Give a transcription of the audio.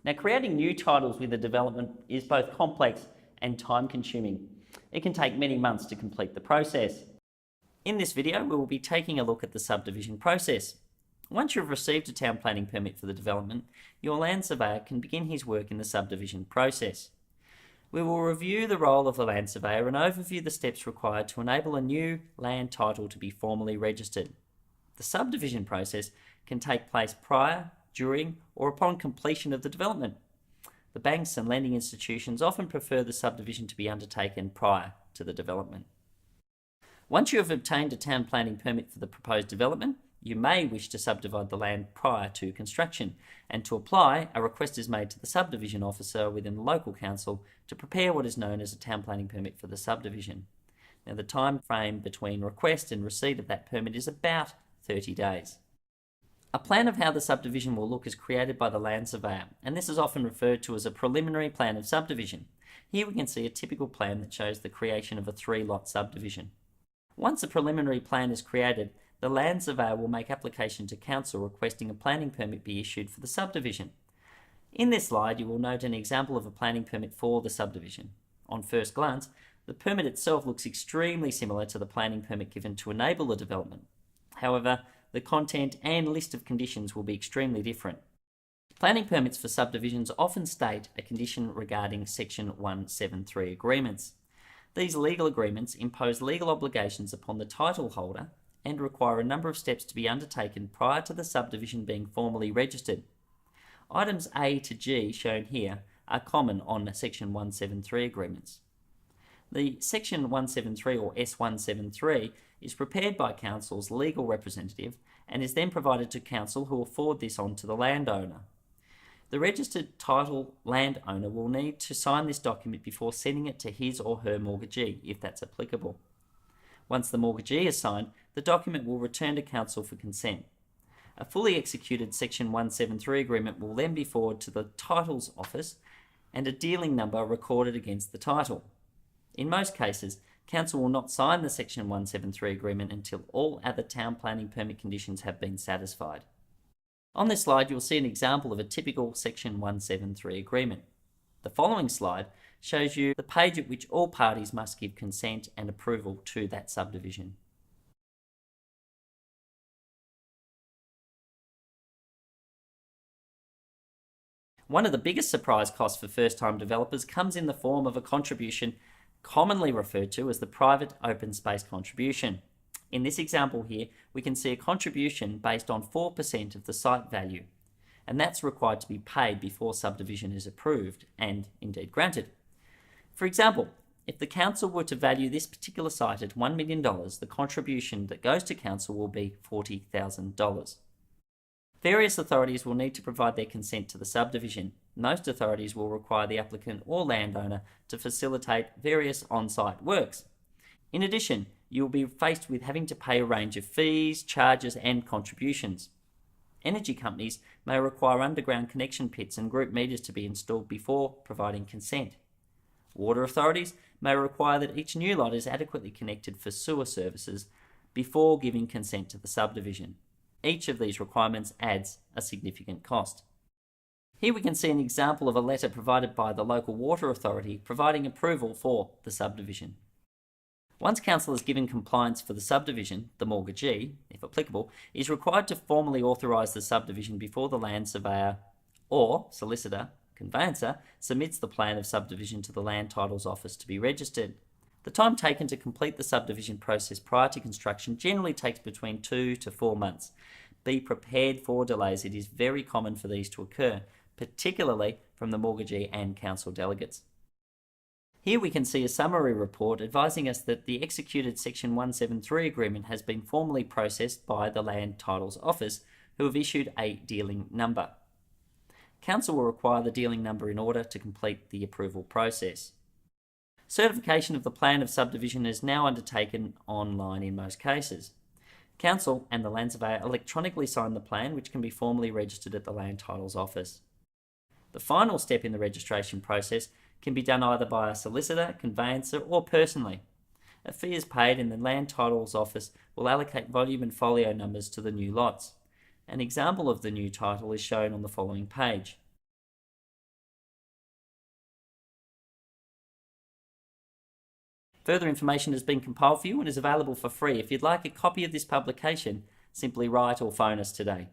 Now, creating new titles with a development is both complex and time-consuming. It can take many months to complete the process. In this video, we will be taking a look at the subdivision process. Once you've received a town planning permit for the development, your land surveyor can begin his work in the subdivision process. We will review the role of the land surveyor and overview the steps required to enable a new land title to be formally registered. The subdivision process can take place prior, during, or upon completion of the development. The banks and lending institutions often prefer the subdivision to be undertaken prior to the development. Once you have obtained a town planning permit for the proposed development, you may wish to subdivide the land prior to construction, and to apply, a request is made to the subdivision officer within the local council to prepare what is known as a town planning permit for the subdivision. Now, the time frame between request and receipt of that permit is about 30 days. A plan of how the subdivision will look is created by the land surveyor, and this is often referred to as a preliminary plan of subdivision. Here we can see a typical plan that shows the creation of a 3-lot subdivision. Once a preliminary plan is created, the land surveyor will make application to council requesting a planning permit be issued for the subdivision. In this slide, you will note an example of a planning permit for the subdivision. On first glance, the permit itself looks extremely similar to the planning permit given to enable the development. However, the content and list of conditions will be extremely different. Planning permits for subdivisions often state a condition regarding Section 173 agreements. These legal agreements impose legal obligations upon the title holder and require a number of steps to be undertaken prior to the subdivision being formally registered. Items A to G shown here are common on Section 173 agreements. The Section 173 or S173 is prepared by council's legal representative and is then provided to council, who will forward this on to the landowner. The registered title landowner will need to sign this document before sending it to his or her mortgagee, if that's applicable. Once the mortgagee is signed, the document will return to council for consent. A fully executed Section 173 agreement will then be forwarded to the titles office and a dealing number recorded against the title. In most cases, council will not sign the Section 173 agreement until all other town planning permit conditions have been satisfied. On this slide, you'll see an example of a typical Section 173 agreement. The following slide shows you the page at which all parties must give consent and approval to that subdivision. One of the biggest surprise costs for first-time developers comes in the form of a contribution commonly referred to as the private open space contribution. In this example here, we can see a contribution based on 4% of the site value, and that's required to be paid before subdivision is approved and indeed granted. For example, if the council were to value this particular site at $1 million, the contribution that goes to council will be $40,000. Various authorities will need to provide their consent to the subdivision. Most authorities will require the applicant or landowner to facilitate various on-site works. In addition, you will be faced with having to pay a range of fees, charges, and contributions. Energy companies may require underground connection pits and group meters to be installed before providing consent. Water authorities may require that each new lot is adequately connected for sewer services before giving consent to the subdivision. Each of these requirements adds a significant cost. Here we can see an example of a letter provided by the local water authority providing approval for the subdivision. Once council has given compliance for the subdivision, the mortgagee, if applicable, is required to formally authorise the subdivision before the land surveyor or solicitor, conveyancer, submits the plan of subdivision to the land titles office to be registered. The time taken to complete the subdivision process prior to construction generally takes between 2 to 4 months. Be prepared for delays. It is very common for these to occur, particularly from the mortgagee and council delegates. Here we can see a summary report advising us that the executed Section 173 agreement has been formally processed by the Land Titles Office, who have issued a dealing number. Council will require the dealing number in order to complete the approval process. Certification of the plan of subdivision is now undertaken online in most cases. Council and the land surveyor electronically sign the plan, which can be formally registered at the Land Titles Office. The final step in the registration process can be done either by a solicitor, conveyancer, or personally. A fee is paid and the Land Titles Office will allocate volume and folio numbers to the new lots. An example of the new title is shown on the following page. Further information has been compiled for you and is available for free. If you'd like a copy of this publication, simply write or phone us today.